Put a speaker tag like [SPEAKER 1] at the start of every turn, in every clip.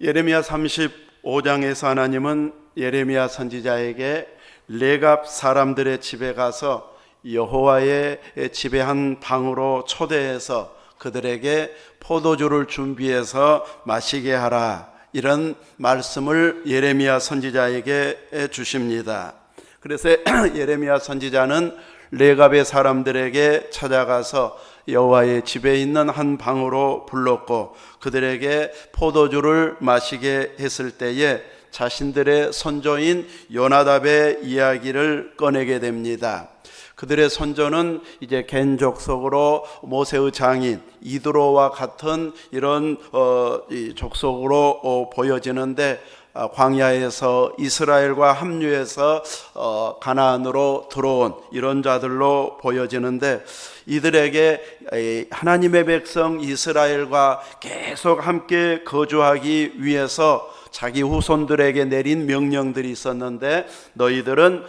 [SPEAKER 1] 예레미야 35장에서 하나님은 예레미야 선지자에게 레갑 사람들의 집에 가서 여호와의 집의 한 방으로 초대해서 그들에게 포도주를 준비해서 마시게 하라, 이런 말씀을 예레미야 선지자에게 주십니다. 그래서 예레미야 선지자는 레갑의 사람들에게 찾아가서 여호와의 집에 있는 한 방으로 불렀고 그들에게 포도주를 마시게 했을 때에 자신들의 선조인 요나답의 이야기를 꺼내게 됩니다. 그들의 선조는 이제 겐 족속으로 모세의 장인 이드로와 같은 이런 족속으로 보여지는데, 광야에서 이스라엘과 합류해서 가나안으로 들어온 이런 자들로 보여지는데, 이들에게 하나님의 백성 이스라엘과 계속 함께 거주하기 위해서 자기 후손들에게 내린 명령들이 있었는데, 너희들은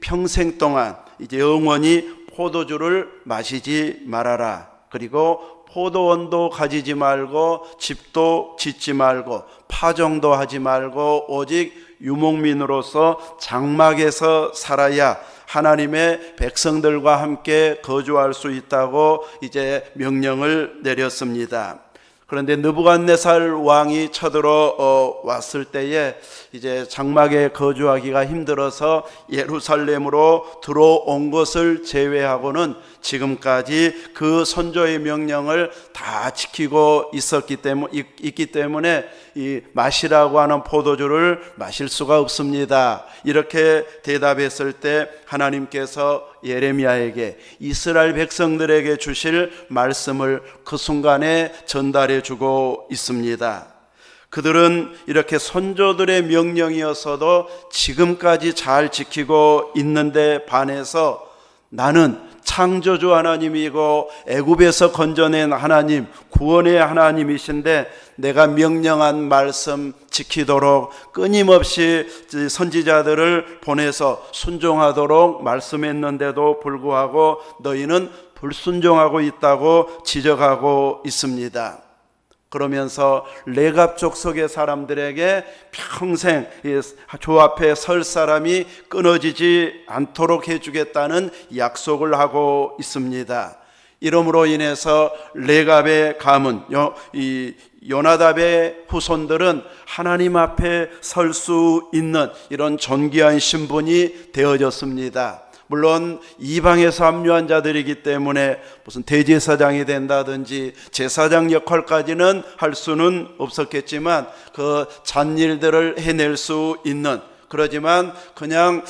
[SPEAKER 1] 평생 동안 이제 영원히 포도주를 마시지 말아라. 그리고 포도원도 가지지 말고 집도 짓지 말고 파종도 하지 말고 오직 유목민으로서 장막에서 살아야 하나님의 백성들과 함께 거주할 수 있다고 이제 명령을 내렸습니다. 그런데 느부갓네살 왕이 쳐들어 왔을 때에 이제 장막에 거주하기가 힘들어서 예루살렘으로 들어온 것을 제외하고는 지금까지 그 선조의 명령을 다 지키고 있기 때문에 이 마시라고 하는 포도주를 마실 수가 없습니다. 이렇게 대답했을 때 하나님께서 예레미야에게 이스라엘 백성들에게 주실 말씀을 그 순간에 전달해 주고 있습니다. 그들은 이렇게 선조들의 명령이었어도 지금까지 잘 지키고 있는데 반해서 나는 창조주 하나님이고 애굽에서 건져낸 하나님, 구원의 하나님이신데 내가 명령한 말씀 지키도록 끊임없이 선지자들을 보내서 순종하도록 말씀했는데도 불구하고 너희는 불순종하고 있다고 지적하고 있습니다. 그러면서 레갑 족속의 사람들에게 평생 조 앞에 설 사람이 끊어지지 않도록 해주겠다는 약속을 하고 있습니다. 이러므로 인해서 레갑의 가문, 요나답의 후손들은 하나님 앞에 설 수 있는 이런 존귀한 신분이 되어졌습니다. 물론 이방에서 합류한 자들이기 때문에 무슨 대제사장이 된다든지 제사장 역할까지는 할 수는 없었겠지만 그 잔일들을 해낼 수 있는, 그러지만 그냥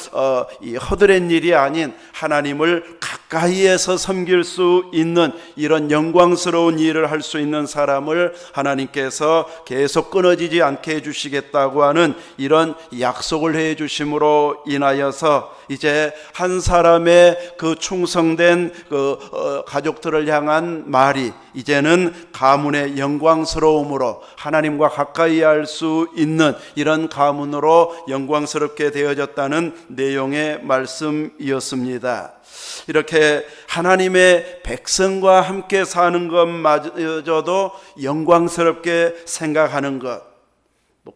[SPEAKER 1] 이 허드렛 일이 아닌 하나님을 가까이에서 섬길 수 있는 이런 영광스러운 일을 할 수 있는 사람을 하나님께서 계속 끊어지지 않게 해주시겠다고 하는 이런 약속을 해주심으로 인하여서 이제 한 사람의 그 충성된 가족들을 향한 말이 이제는 가문의 영광스러움으로 하나님과 가까이 할 수 있는 이런 가문으로 영광스럽게 되어졌다는 내용의 말씀이었습니다. 이렇게 하나님의 백성과 함께 사는 것마저도 영광스럽게 생각하는 것,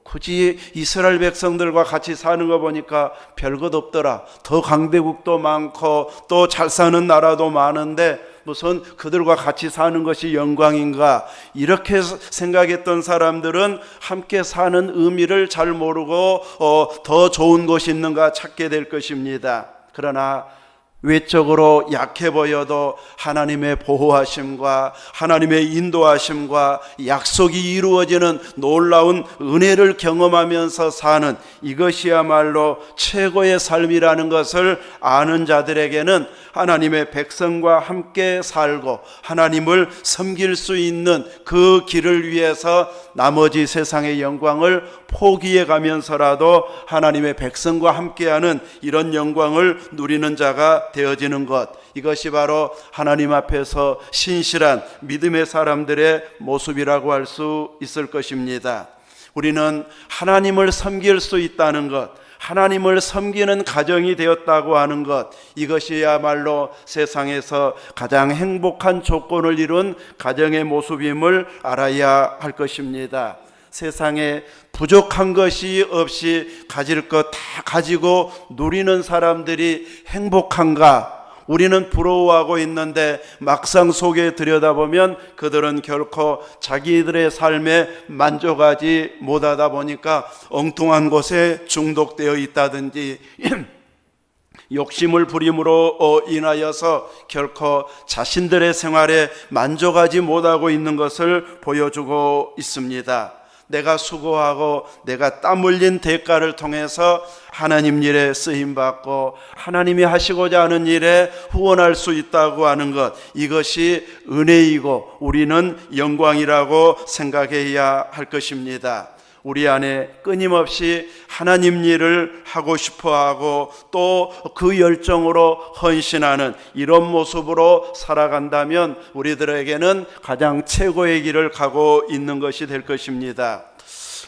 [SPEAKER 1] 굳이 이스라엘 백성들과 같이 사는 거 보니까 별것 없더라, 더 강대국도 많고 또 잘 사는 나라도 많은데 무슨 그들과 같이 사는 것이 영광인가, 이렇게 생각했던 사람들은 함께 사는 의미를 잘 모르고 더 좋은 것이 있는가 찾게 될 것입니다. 그러나 외적으로 약해 보여도 하나님의 보호하심과 하나님의 인도하심과 약속이 이루어지는 놀라운 은혜를 경험하면서 사는 이것이야말로 최고의 삶이라는 것을 아는 자들에게는 하나님의 백성과 함께 살고 하나님을 섬길 수 있는 그 길을 위해서 나머지 세상의 영광을 포기해 가면서라도 하나님의 백성과 함께하는 이런 영광을 누리는 자가 되어지는 것, 이것이 바로 하나님 앞에서 신실한 믿음의 사람들의 모습이라고 할 수 있을 것입니다. 우리는 하나님을 섬길 수 있다는 것, 하나님을 섬기는 가정이 되었다고 하는 것, 이것이야말로 세상에서 가장 행복한 조건을 이룬 가정의 모습임을 알아야 할 것입니다. 세상에 부족한 것이 없이 가질 것 다 가지고 누리는 사람들이 행복한가? 우리는 부러워하고 있는데 막상 속에 들여다보면 그들은 결코 자기들의 삶에 만족하지 못하다 보니까 엉뚱한 것에 중독되어 있다든지 욕심을 부림으로 인하여서 결코 자신들의 생활에 만족하지 못하고 있는 것을 보여주고 있습니다. 내가 수고하고 내가 땀 흘린 대가를 통해서 하나님 일에 쓰임받고 하나님이 하시고자 하는 일에 후원할 수 있다고 하는 것, 이것이 은혜이고 우리는 영광이라고 생각해야 할 것입니다. 우리 안에 끊임없이 하나님 일을 하고 싶어하고 또 그 열정으로 헌신하는 이런 모습으로 살아간다면 우리들에게는 가장 최고의 길을 가고 있는 것이 될 것입니다.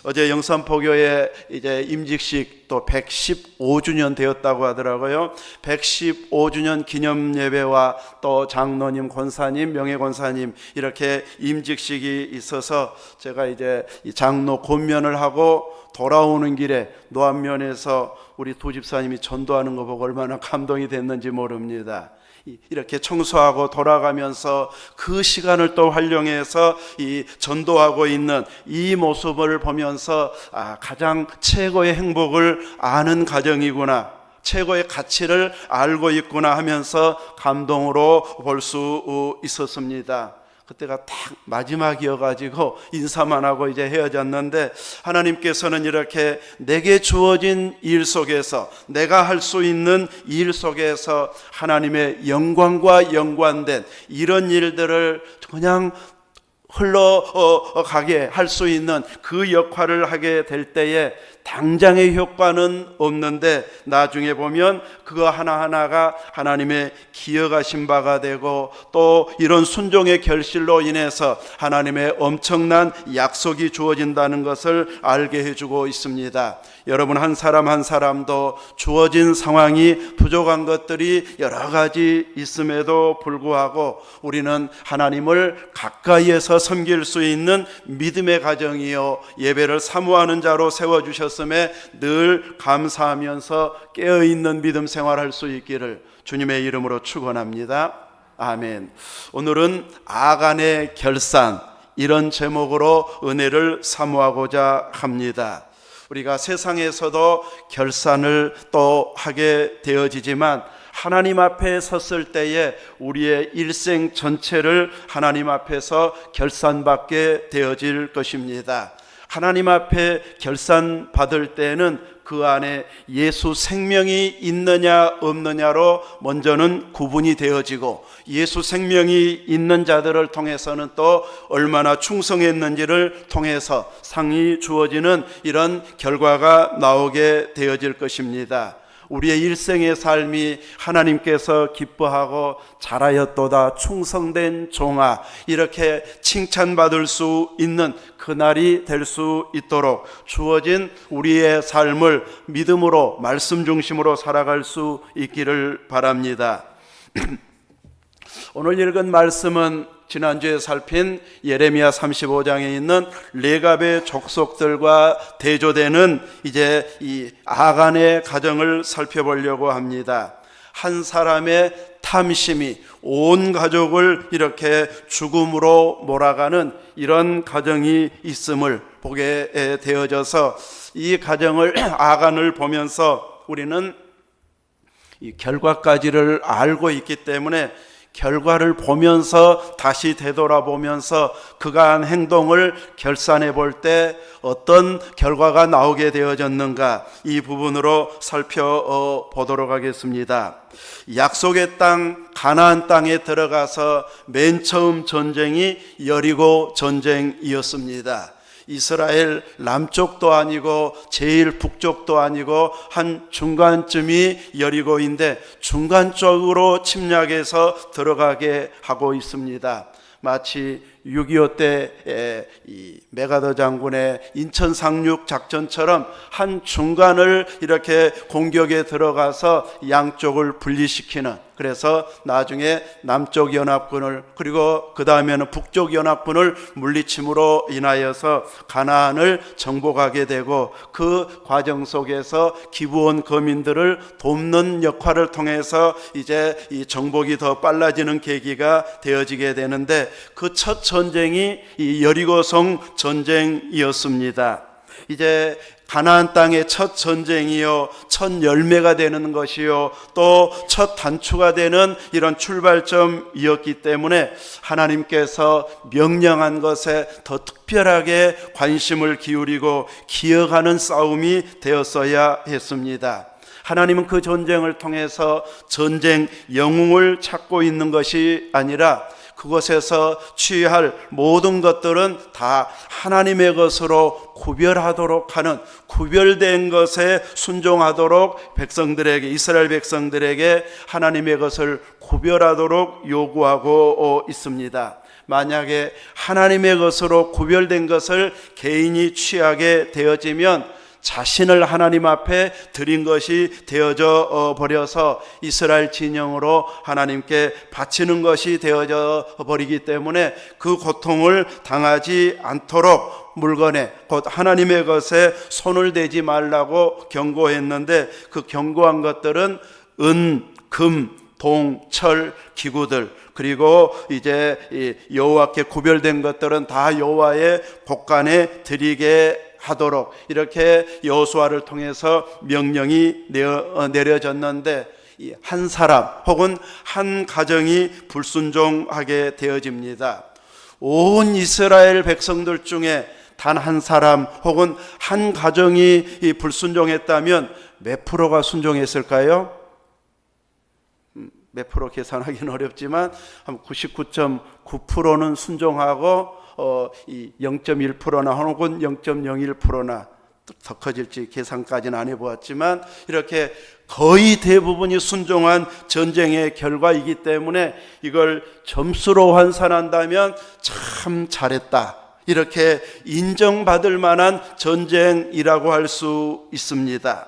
[SPEAKER 1] 어제 영산포교회 이제 임직식 또 115주년 되었다고 하더라고요. 115주년 기념 예배와 또 장로님, 권사님, 명예권사님 이렇게 임직식이 있어서 제가 이제 장로 권면을 하고 돌아오는 길에 노안면에서 우리 도집사님이 전도하는 거 보고 얼마나 감동이 됐는지 모릅니다. 이렇게 청소하고 돌아가면서 그 시간을 또 활용해서 이 전도하고 있는 이 모습을 보면서 가장 최고의 행복을 아는 가정이구나, 최고의 가치를 알고 있구나 하면서 감동으로 볼 수 있었습니다. 그때가 딱 마지막이어가지고 인사만 하고 이제 헤어졌는데 하나님께서는 이렇게 내게 주어진 일 속에서 내가 할 수 있는 일 속에서 하나님의 영광과 연관된 이런 일들을 그냥 흘러가게 할 수 있는 그 역할을 하게 될 때에 당장의 효과는 없는데 나중에 보면 그거 하나하나가 하나님의 기억하신 바가 되고 또 이런 순종의 결실로 인해서 하나님의 엄청난 약속이 주어진다는 것을 알게 해주고 있습니다. 여러분 한 사람 한 사람도 주어진 상황이 부족한 것들이 여러 가지 있음에도 불구하고 우리는 하나님을 가까이에서 섬길 수 있는 믿음의 가정이요 예배를 사모하는 자로 세워주셨음에 늘 감사하면서 깨어있는 믿음 생활할 수 있기를 주님의 이름으로 축원합니다. 아멘. 오늘은 아간의 결산, 이런 제목으로 은혜를 사모하고자 합니다. 우리가 세상에서도 결산을 또 하게 되어지지만 하나님 앞에 섰을 때에 우리의 일생 전체를 하나님 앞에서 결산받게 되어질 것입니다. 하나님 앞에 결산받을 때는 그 안에 예수 생명이 있느냐 없느냐로 먼저는 구분이 되어지고 예수 생명이 있는 자들을 통해서는 또 얼마나 충성했는지를 통해서 상이 주어지는 이런 결과가 나오게 되어질 것입니다. 우리의 일생의 삶이 하나님께서 기뻐하고 잘하였도다 충성된 종아, 이렇게 칭찬받을 수 있는 그날이 될 수 있도록 주어진 우리의 삶을 믿음으로 말씀 중심으로 살아갈 수 있기를 바랍니다. 오늘 읽은 말씀은 지난주에 살핀 예레미야 35장에 있는 레갑의 족속들과 대조되는 이제 이 아간의 가정을 살펴보려고 합니다. 한 사람의 탐심이 온 가족을 이렇게 죽음으로 몰아가는 이런 가정이 있음을 보게 되어져서 이 가정을 아간을 보면서 우리는 이 결과까지를 알고 있기 때문에 결과를 보면서 다시 되돌아보면서 그가 한 행동을 결산해 볼 때 어떤 결과가 나오게 되어졌는가, 이 부분으로 살펴보도록 하겠습니다. 약속의 땅 가나안 땅에 들어가서 맨 처음 전쟁이 여리고 전쟁이었습니다. 이스라엘 남쪽도 아니고 제일 북쪽도 아니고 한 중간쯤이 여리고인데 중간 쪽으로 침략해서 들어가게 하고 있습니다. 마치 6.25 때 이 메가더 장군의 인천 상륙 작전처럼 한 중간을 이렇게 공격에 들어가서 양쪽을 분리시키는, 그래서 나중에 남쪽 연합군을 그리고 그 다음에는 북쪽 연합군을 물리침으로 인하여서 가나안을 정복하게 되고, 그 과정 속에서 기브온 거민들을 돕는 역할을 통해서 이제 이 정복이 더 빨라지는 계기가 되어지게 되는데, 그 첫 전쟁이 이 여리고성 전쟁이었습니다. 이제 가나안 땅의 첫 전쟁이요, 첫 열매가 되는 것이요, 또 첫 단추가 되는 이런 출발점이었기 때문에 하나님께서 명령한 것에 더 특별하게 관심을 기울이고 기억하는 싸움이 되었어야 했습니다. 하나님은 그 전쟁을 통해서 전쟁 영웅을 찾고 있는 것이 아니라 그곳에서 취할 모든 것들은 다 하나님의 것으로 구별하도록 하는, 구별된 것에 순종하도록 백성들에게, 이스라엘 백성들에게 하나님의 것을 구별하도록 요구하고 있습니다. 만약에 하나님의 것으로 구별된 것을 개인이 취하게 되어지면 자신을 하나님 앞에 드린 것이 되어져 버려서 이스라엘 진영으로 하나님께 바치는 것이 되어져 버리기 때문에 그 고통을 당하지 않도록 물건에, 곧 하나님의 것에 손을 대지 말라고 경고했는데, 그 경고한 것들은 은, 금, 동, 철, 기구들, 그리고 이제 여호와께 구별된 것들은 다 여호와의 곳간에 드리게 하도록 이렇게 여호수아를 통해서 명령이 내려졌는데, 한 사람 혹은 한 가정이 불순종하게 되어집니다. 온 이스라엘 백성들 중에 단 한 사람 혹은 한 가정이 불순종했다면 몇 프로가 순종했을까요? 몇 프로 계산하기는 어렵지만 한 99.9%는 순종하고 이 0.1%나 혹은 0.01%나 더 커질지 계산까지는 안 해보았지만 이렇게 거의 대부분이 순종한 전쟁의 결과이기 때문에 이걸 점수로 환산한다면 참 잘했다, 이렇게 인정받을 만한 전쟁이라고 할 수 있습니다.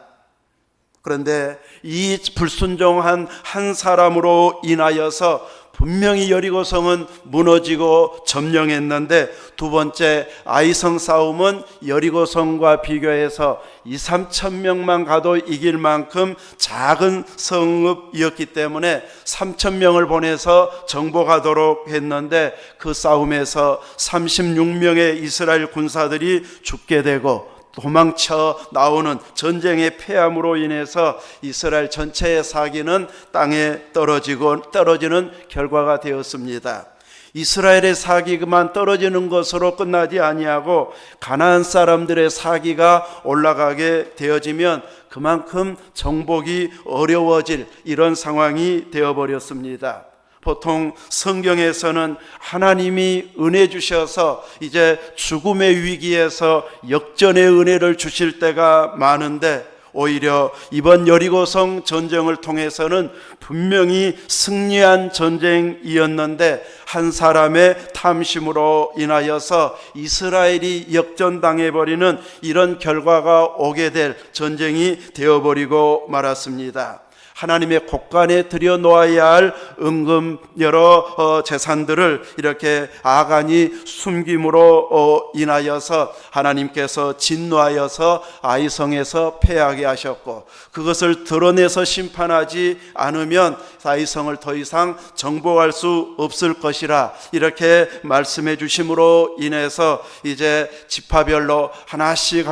[SPEAKER 1] 그런데 이 불순종한 한 사람으로 인하여서 분명히 여리고성은 무너지고 점령했는데, 두 번째 아이성 싸움은 여리고성과 비교해서 2-3천 명만 가도 이길 만큼 작은 성읍이었기 때문에 3천 명을 보내서 정복하도록 했는데, 그 싸움에서 36명의 이스라엘 군사들이 죽게 되고 도망쳐 나오는 전쟁의 패함으로 인해서 이스라엘 전체의 사기는 땅에 떨어지는 결과가 되었습니다. 이스라엘의 사기만 떨어지는 것으로 끝나지 아니하고 가나안 사람들의 사기가 올라가게 되어지면 그만큼 정복이 어려워질 이런 상황이 되어버렸습니다. 보통 성경에서는 하나님이 은혜 주셔서 이제 죽음의 위기에서 역전의 은혜를 주실 때가 많은데, 오히려 이번 여리고성 전쟁을 통해서는 분명히 승리한 전쟁이었는데 한 사람의 탐심으로 인하여서 이스라엘이 역전당해버리는 이런 결과가 오게 될 전쟁이 되어버리고 말았습니다. 하나님의 곳간에 들여놓아야 할 은금 여러 재산들을 이렇게 아간이 숨김으로 인하여서 하나님께서 진노하여서 아이성에서 패하게 하셨고, 그것을 드러내서 심판하지 않으면 아이성을 더 이상 정복할 수 없을 것이라 이렇게 말씀해 주심으로 인해서 이제 지파별로 하나씩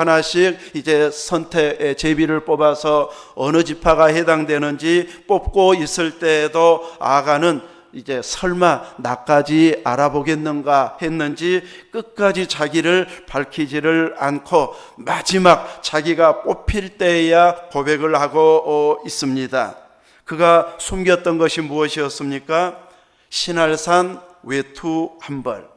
[SPEAKER 1] 이제 선택 제비를 뽑아서 어느 지파가 해당되는지 뽑고 있을 때에도 아간은 이제 설마 나까지 알아보겠는가 했는지 끝까지 자기를 밝히지를 않고 마지막 자기가 뽑힐 때에야 고백을 하고 있습니다. 그가 숨겼던 것이 무엇이었습니까? 신할산 외투 한 벌,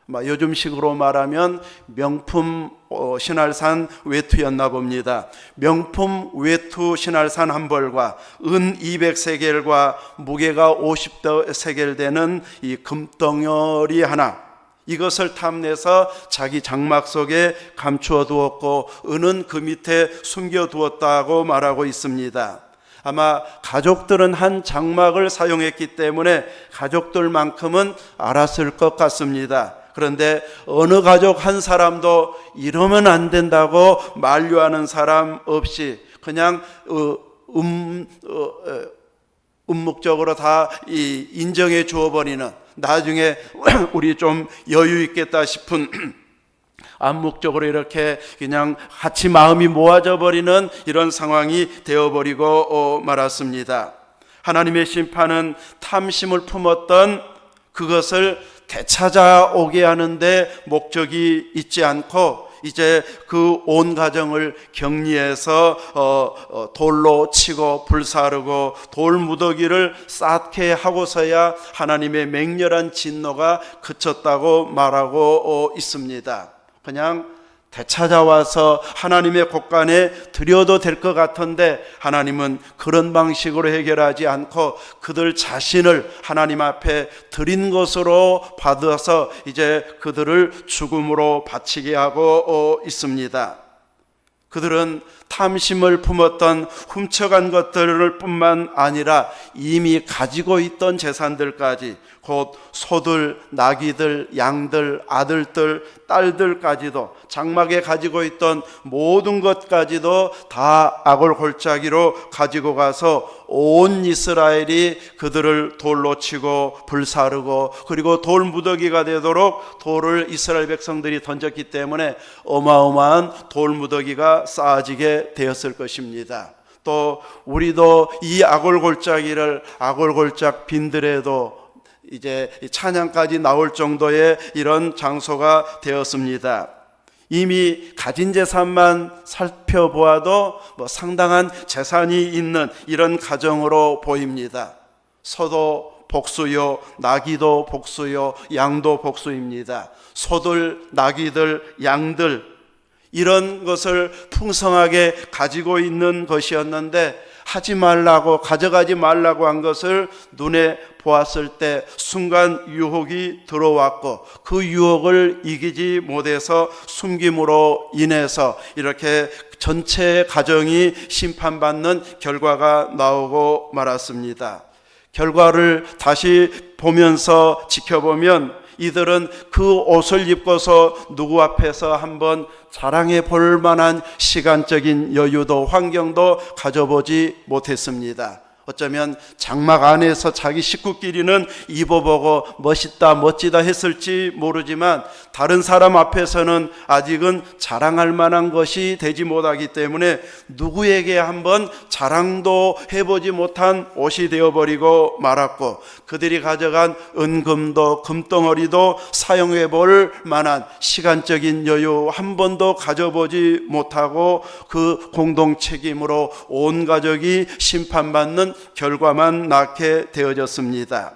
[SPEAKER 1] 요즘식으로 말하면 명품 신할산 외투였나 봅니다. 명품 외투 신할산 한 벌과 은 200세겔과 무게가 50세겔 되는 이 금덩어리 하나, 이것을 탐내서 자기 장막 속에 감추어 두었고 은은 그 밑에 숨겨 두었다고 말하고 있습니다. 아마 가족들은 한 장막을 사용했기 때문에 가족들만큼은 알았을 것 같습니다. 그런데 어느 가족 한 사람도 이러면 안 된다고 만류하는 사람 없이 그냥 음묵적으로 다 인정해 주어버리는, 나중에 우리 좀 여유 있겠다 싶은 암묵적으로 이렇게 그냥 같이 마음이 모아져 버리는 이런 상황이 되어버리고 말았습니다. 하나님의 심판은 탐심을 품었던 그것을 되찾아오게 하는데 목적이 있지 않고 이제 그 온 가정을 격리해서 돌로 치고 불사르고 돌 무더기를 쌓게 하고서야 하나님의 맹렬한 진노가 그쳤다고 말하고 있습니다. 그냥 되찾아와서 하나님의 곳간에 드려도 될 것 같은데 하나님은 그런 방식으로 해결하지 않고 그들 자신을 하나님 앞에 드린 것으로 받아서 이제 그들을 죽음으로 바치게 하고 있습니다. 그들은 탐심을 품었던 훔쳐간 것들을 뿐만 아니라 이미 가지고 있던 재산들까지, 곧 소들, 나귀들, 양들, 아들들, 딸들까지도, 장막에 가지고 있던 모든 것까지도 다 악을골짜기로 가지고 가서 온 이스라엘이 그들을 돌로 치고 불사르고, 그리고 돌 무더기가 되도록 돌을 이스라엘 백성들이 던졌기 때문에 어마어마한 돌 무더기가 쌓아지게 되었을 것입니다. 또 우리도 이 악을골짜기를 악을골짝 빈들에도 이제 찬양까지 나올 정도의 이런 장소가 되었습니다. 이미 가진 재산만 살펴보아도 상당한 재산이 있는 이런 가정으로 보입니다. 소도 복수요, 나귀도 복수요, 양도 복수입니다. 소들, 나귀들, 양들, 이런 것을 풍성하게 가지고 있는 것이었는데 하지 말라고, 가져가지 말라고 한 것을 눈에 보았을 때 순간 유혹이 들어왔고 그 유혹을 이기지 못해서 숨김으로 인해서 이렇게 전체 가정이 심판받는 결과가 나오고 말았습니다. 결과를 다시 보면서 지켜보면 이들은 그 옷을 입고서 누구 앞에서 한번 자랑해 볼 만한 시간적인 여유도 환경도 가져보지 못했습니다. 어쩌면 장막 안에서 자기 식구끼리는 입어보고 멋있다 멋지다 했을지 모르지만 다른 사람 앞에서는 아직은 자랑할 만한 것이 되지 못하기 때문에 누구에게 한번 자랑도 해보지 못한 옷이 되어버리고 말았고, 그들이 가져간 은금도 금덩어리도 사용해 볼 만한 시간적인 여유 한 번도 가져보지 못하고 그 공동 책임으로 온 가족이 심판받는 결과만 낳게 되어졌습니다.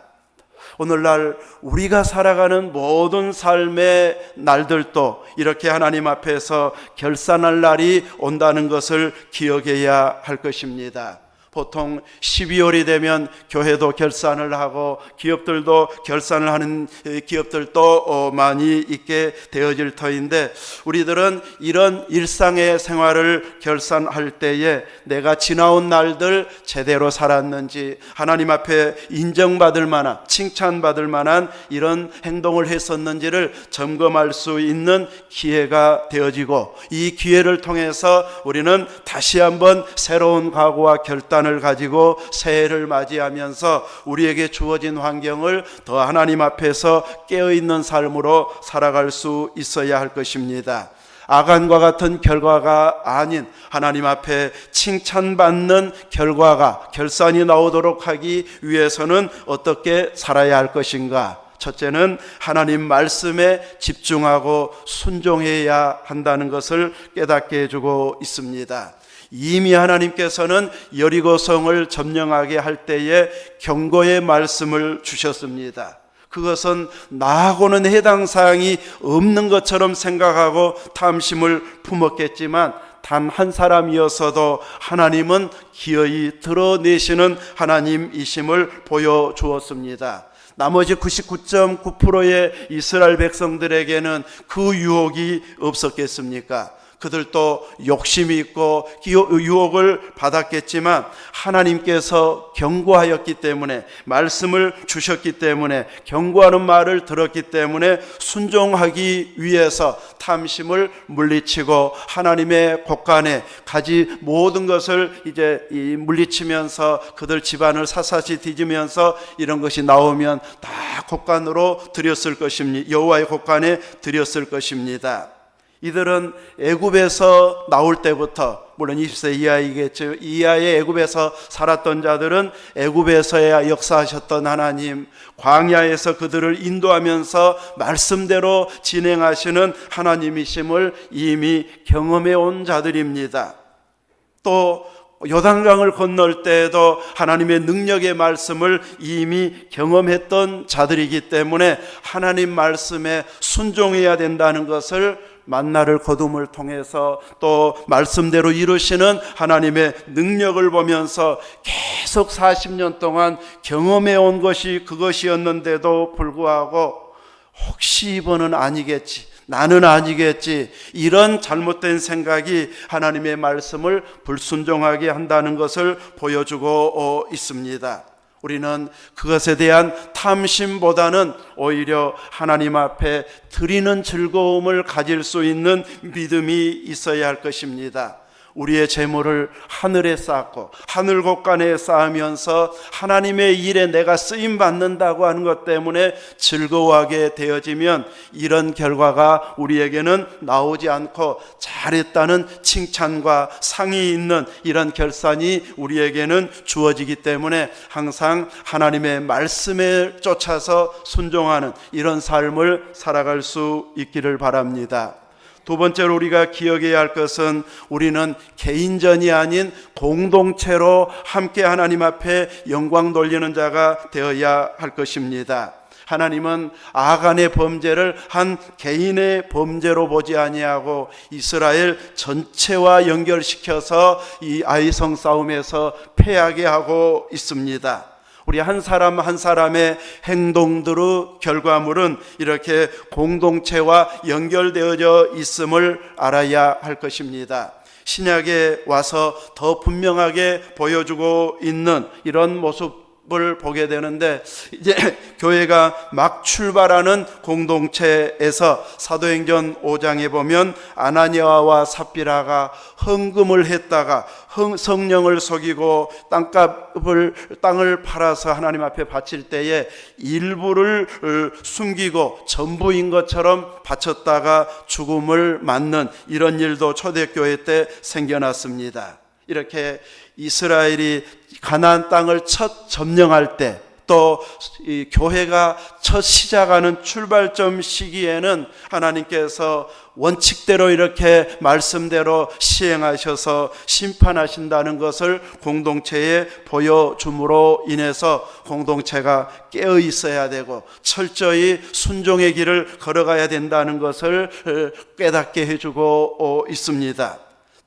[SPEAKER 1] 오늘날 우리가 살아가는 모든 삶의 날들도 이렇게 하나님 앞에서 결산할 날이 온다는 것을 기억해야 할 것입니다. 보통 12월이 되면 교회도 결산을 하고 기업들도 결산을 하는 기업들도 많이 있게 되어질 터인데, 우리들은 이런 일상의 생활을 결산할 때에 내가 지나온 날들 제대로 살았는지, 하나님 앞에 인정받을 만한, 칭찬받을 만한 이런 행동을 했었는지를 점검할 수 있는 기회가 되어지고, 이 기회를 통해서 우리는 다시 한번 새로운 각오와 결단을 가지고 새해를 맞이하면서 우리에게 주어진 환경을 더 하나님 앞에서 깨어있는 삶으로 살아갈 수 있어야 할 것입니다. 아간과 같은 결과가 아닌 하나님 앞에 칭찬받는 결과가, 결산이 나오도록 하기 위해서는 어떻게 살아야 할 것인가? 첫째는 하나님 말씀에 집중하고 순종해야 한다는 것을 깨닫게 해주고 있습니다. 이미 하나님께서는 여리고성을 점령하게 할 때에 경고의 말씀을 주셨습니다. 그것은 나하고는 해당 사항이 없는 것처럼 생각하고 탐심을 품었겠지만 단 한 사람이었어도 하나님은 기어이 드러내시는 하나님이심을 보여주었습니다. 나머지 99.9%의 이스라엘 백성들에게는 그 유혹이 없었겠습니까? 그들도 욕심이 있고 유혹을 받았겠지만 하나님께서 경고하였기 때문에, 말씀을 주셨기 때문에, 경고하는 말을 들었기 때문에 순종하기 위해서 탐심을 물리치고 하나님의 곳간에 가지 모든 것을 이제 물리치면서 그들 집안을 샅샅이 뒤지면서 이런 것이 나오면 다 곳간으로 드렸을 것입니다. 여호와의 곳간에 드렸을 것입니다. 이들은 애굽에서 나올 때부터, 물론 20세 이하이겠죠, 이하의 애굽에서 살았던 자들은 애굽에서야 역사하셨던 하나님, 광야에서 그들을 인도하면서 말씀대로 진행하시는 하나님이심을 이미 경험해 온 자들입니다. 또 요단강을 건널 때에도 하나님의 능력의 말씀을 이미 경험했던 자들이기 때문에 하나님 말씀에 순종해야 된다는 것을 만나를 거둠을 통해서 또 말씀대로 이루시는 하나님의 능력을 보면서 계속 40년 동안 경험해 온 것이 그것이었는데도 불구하고 혹시 이번은 아니겠지, 나는 아니겠지, 이런 잘못된 생각이 하나님의 말씀을 불순종하게 한다는 것을 보여주고 있습니다. 우리는 그것에 대한 탐심보다는 오히려 하나님 앞에 드리는 즐거움을 가질 수 있는 믿음이 있어야 할 것입니다. 우리의 재물을 하늘에 쌓고 하늘 곳간에 쌓으면서 하나님의 일에 내가 쓰임 받는다고 하는 것 때문에 즐거워하게 되어지면 이런 결과가 우리에게는 나오지 않고 잘했다는 칭찬과 상이 있는 이런 결산이 우리에게는 주어지기 때문에 항상 하나님의 말씀에 쫓아서 순종하는 이런 삶을 살아갈 수 있기를 바랍니다. 두 번째로 우리가 기억해야 할 것은 우리는 개인전이 아닌 공동체로 함께 하나님 앞에 영광 돌리는 자가 되어야 할 것입니다. 하나님은 아간의 범죄를 한 개인의 범죄로 보지 아니하고 이스라엘 전체와 연결시켜서 이 아이성 싸움에서 패하게 하고 있습니다. 우리 한 사람 한 사람의 행동들의 결과물은 이렇게 공동체와 연결되어져 있음을 알아야 할 것입니다. 신약에 와서 더 분명하게 보여주고 있는 이런 모습을 보게 되는데, 이제 교회가 막 출발하는 공동체에서 사도행전 5장에 보면 아나니아와 삽비라가 헌금을 했다가 성령을 속이고 땅을 팔아서 하나님 앞에 바칠 때에 일부를 숨기고 전부인 것처럼 바쳤다가 죽음을 맞는 이런 일도 초대교회 때 생겨났습니다. 이렇게 이스라엘이 가나안 땅을 첫 점령할 때, 또 이 교회가 첫 시작하는 출발점 시기에는 하나님께서 원칙대로 이렇게 말씀대로 시행하셔서 심판하신다는 것을 공동체에 보여줌으로 인해서 공동체가 깨어 있어야 되고 철저히 순종의 길을 걸어가야 된다는 것을 깨닫게 해주고 있습니다.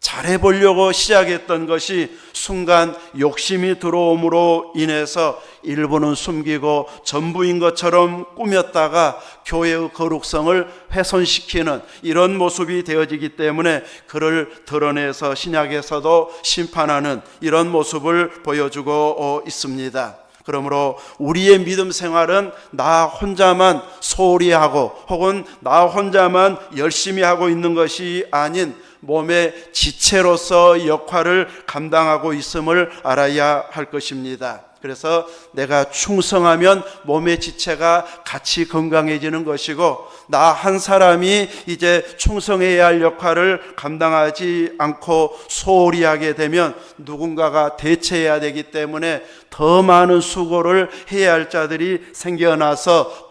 [SPEAKER 1] 잘해보려고 시작했던 것이 순간 욕심이 들어옴으로 인해서 일부는 숨기고 전부인 것처럼 꾸몄다가 교회의 거룩성을 훼손시키는 이런 모습이 되어지기 때문에 그를 드러내서 신약에서도 심판하는 이런 모습을 보여주고 있습니다. 그러므로 우리의 믿음 생활은 나 혼자만 소홀히 하고 혹은 나 혼자만 열심히 하고 있는 것이 아닌 몸의 지체로서 역할을 감당하고 있음을 알아야 할 것입니다. 그래서 내가 충성하면 몸의 지체가 같이 건강해지는 것이고, 나 한 사람이 이제 충성해야 할 역할을 감당하지 않고 소홀히 하게 되면 누군가가 대체해야 되기 때문에 더 많은 수고를 해야 할 자들이 생겨나서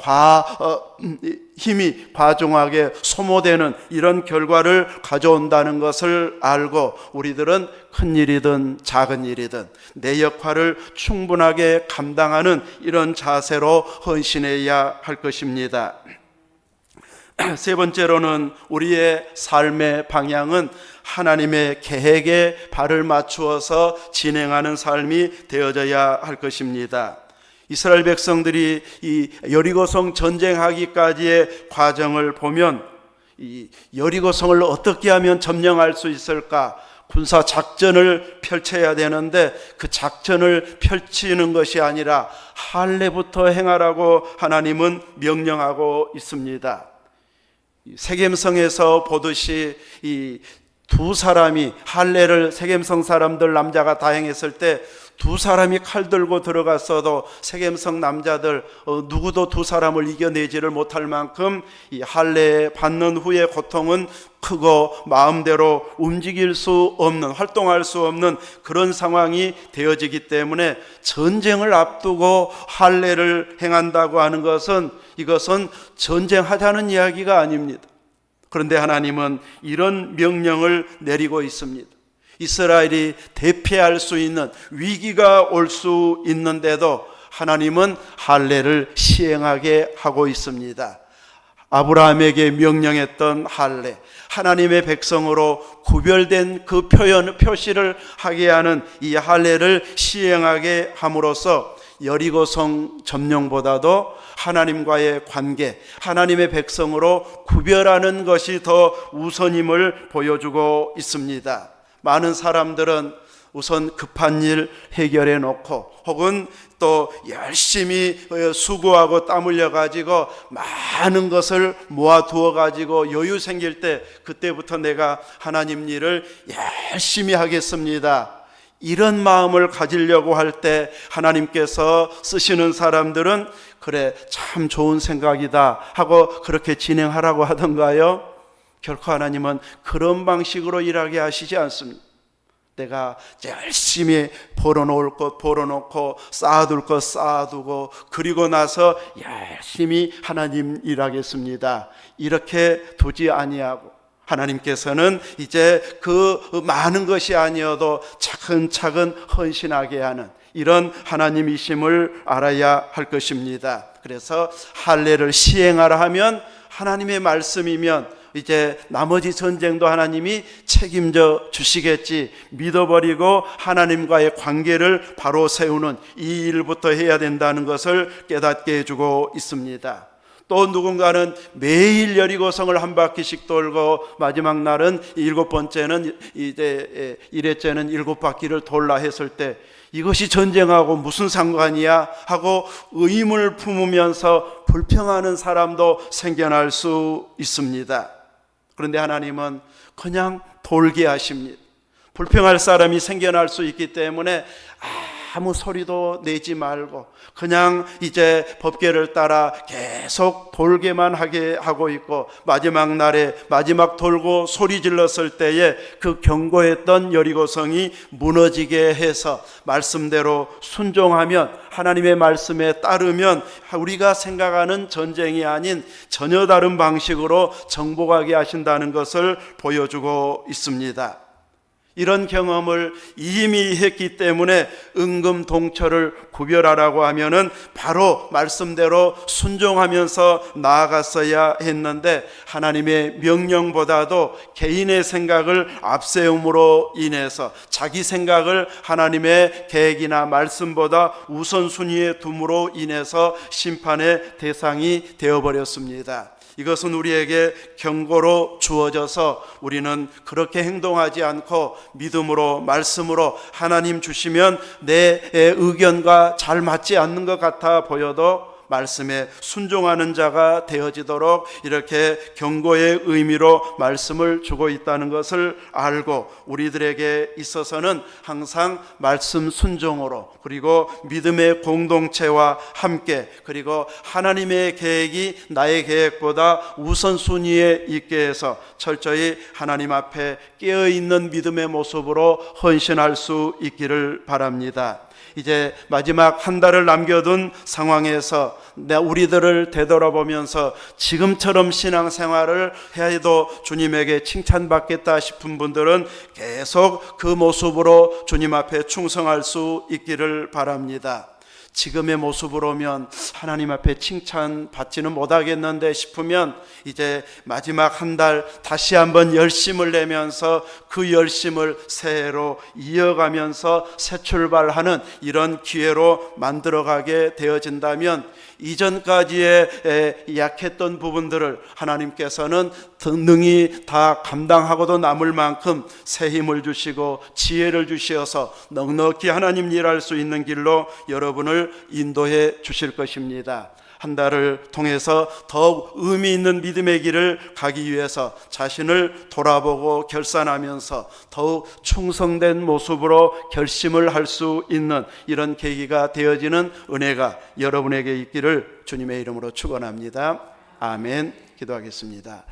[SPEAKER 1] 힘이 과중하게 소모되는 이런 결과를 가져온다는 것을 알고, 우리들은 큰 일이든 작은 일이든 내 역할을 충분하게 감당하는 이런 자세로 헌신해야 할 것입니다. 세 번째로는 우리의 삶의 방향은 하나님의 계획에 발을 맞추어서 진행하는 삶이 되어져야 할 것입니다. 이스라엘 백성들이 이 여리고성 전쟁하기까지의 과정을 보면 이 여리고성을 어떻게 하면 점령할 수 있을까? 군사 작전을 펼쳐야 되는데 그 작전을 펼치는 것이 아니라 할례부터 행하라고 하나님은 명령하고 있습니다. 세겜성에서 보듯이 이 두 사람이 할례를 세겜성 사람들 남자가 다 행했을 때 두 사람이 칼 들고 들어갔어도 세겜성 남자들 누구도 두 사람을 이겨내지를 못할 만큼 이 할례 받는 후의 고통은 크고 마음대로 움직일 수 없는, 활동할 수 없는 그런 상황이 되어지기 때문에 전쟁을 앞두고 할례를 행한다고 하는 것은 이것은 전쟁하자는 이야기가 아닙니다. 그런데 하나님은 이런 명령을 내리고 있습니다. 이스라엘이 대피할 수 있는 위기가 올 수 있는데도 하나님은 할례를 시행하게 하고 있습니다. 아브라함에게 명령했던 할례, 하나님의 백성으로 구별된 그 표시를 하게 하는 이 할례를 시행하게 함으로써 여리고성 점령보다도 하나님과의 관계, 하나님의 백성으로 구별하는 것이 더 우선임을 보여주고 있습니다. 많은 사람들은 우선 급한 일 해결해 놓고 혹은 또 열심히 수고하고 땀 흘려 가지고 많은 것을 모아두어 가지고 여유 생길 때 그때부터 내가 하나님 일을 열심히 하겠습니다. 이런 마음을 가지려고 할 때 하나님께서 쓰시는 사람들은 그래 참 좋은 생각이다 하고 그렇게 진행하라고 하던가요? 결코 하나님은 그런 방식으로 일하게 하시지 않습니다. 내가 열심히 벌어놓을 것 벌어놓고 쌓아둘 것 쌓아두고 그리고 나서 열심히 하나님 일하겠습니다. 이렇게 두지 아니하고 하나님께서는 이제 그 많은 것이 아니어도 차근차근 헌신하게 하는 이런 하나님이심을 알아야 할 것입니다. 그래서 할례를 시행하라 하면 하나님의 말씀이면 이제 나머지 전쟁도 하나님이 책임져 주시겠지 믿어버리고 하나님과의 관계를 바로 세우는 이 일부터 해야 된다는 것을 깨닫게 해주고 있습니다. 또 누군가는 매일 여리고성을 한 바퀴씩 돌고 마지막 날은 일곱 번째는 이제 1회째는 7바퀴를 돌라 했을 때 이것이 전쟁하고 무슨 상관이야 하고 의문을 품으면서 불평하는 사람도 생겨날 수 있습니다. 그런데 하나님은 그냥 돌게 하십니다. 불평할 사람이 생겨날 수 있기 때문에 아무 소리도 내지 말고 그냥 이제 법궤를 따라 계속 돌게만 하게 하고 있고 마지막 날에 마지막 돌고 소리 질렀을 때에 그 견고했던 여리고성이 무너지게 해서 말씀대로 순종하면 하나님의 말씀에 따르면 우리가 생각하는 전쟁이 아닌 전혀 다른 방식으로 정복하게 하신다는 것을 보여주고 있습니다. 이런 경험을 이미 했기 때문에 은금동처를 구별하라고 하면은 바로 말씀대로 순종하면서 나아갔어야 했는데 하나님의 명령보다도 개인의 생각을 앞세움으로 인해서 자기 생각을 하나님의 계획이나 말씀보다 우선순위에 둠으로 인해서 심판의 대상이 되어버렸습니다. 이것은 우리에게 경고로 주어져서 우리는 그렇게 행동하지 않고 믿음으로 말씀으로 하나님 주시면 내 의견과 잘 맞지 않는 것 같아 보여도 말씀에 순종하는 자가 되어지도록 이렇게 경고의 의미로 말씀을 주고 있다는 것을 알고 우리들에게 있어서는 항상 말씀 순종으로 그리고 믿음의 공동체와 함께 그리고 하나님의 계획이 나의 계획보다 우선순위에 있게 해서 철저히 하나님 앞에 깨어있는 믿음의 모습으로 헌신할 수 있기를 바랍니다. 이제 마지막 한 달을 남겨둔 상황에서 우리들을 되돌아보면서 지금처럼 신앙생활을 해도 주님에게 칭찬받겠다 싶은 분들은 계속 그 모습으로 주님 앞에 충성할 수 있기를 바랍니다. 지금의 모습으로면 하나님 앞에 칭찬받지는 못하겠는데 싶으면 이제 마지막 한 달 다시 한번 열심을 내면서 그 열심을 새해로 이어가면서 새 출발하는 이런 기회로 만들어가게 되어진다면 이전까지의 약했던 부분들을 하나님께서는 능히 다 감당하고도 남을 만큼 새 힘을 주시고 지혜를 주시어서 넉넉히 하나님 일할 수 있는 길로 여러분을 인도해 주실 것입니다. 한 달을 통해서 더욱 의미 있는 믿음의 길을 가기 위해서 자신을 돌아보고 결산하면서 더욱 충성된 모습으로 결심을 할 수 있는 이런 계기가 되어지는 은혜가 여러분에게 있기를 주님의 이름으로 축원합니다. 아멘. 기도하겠습니다.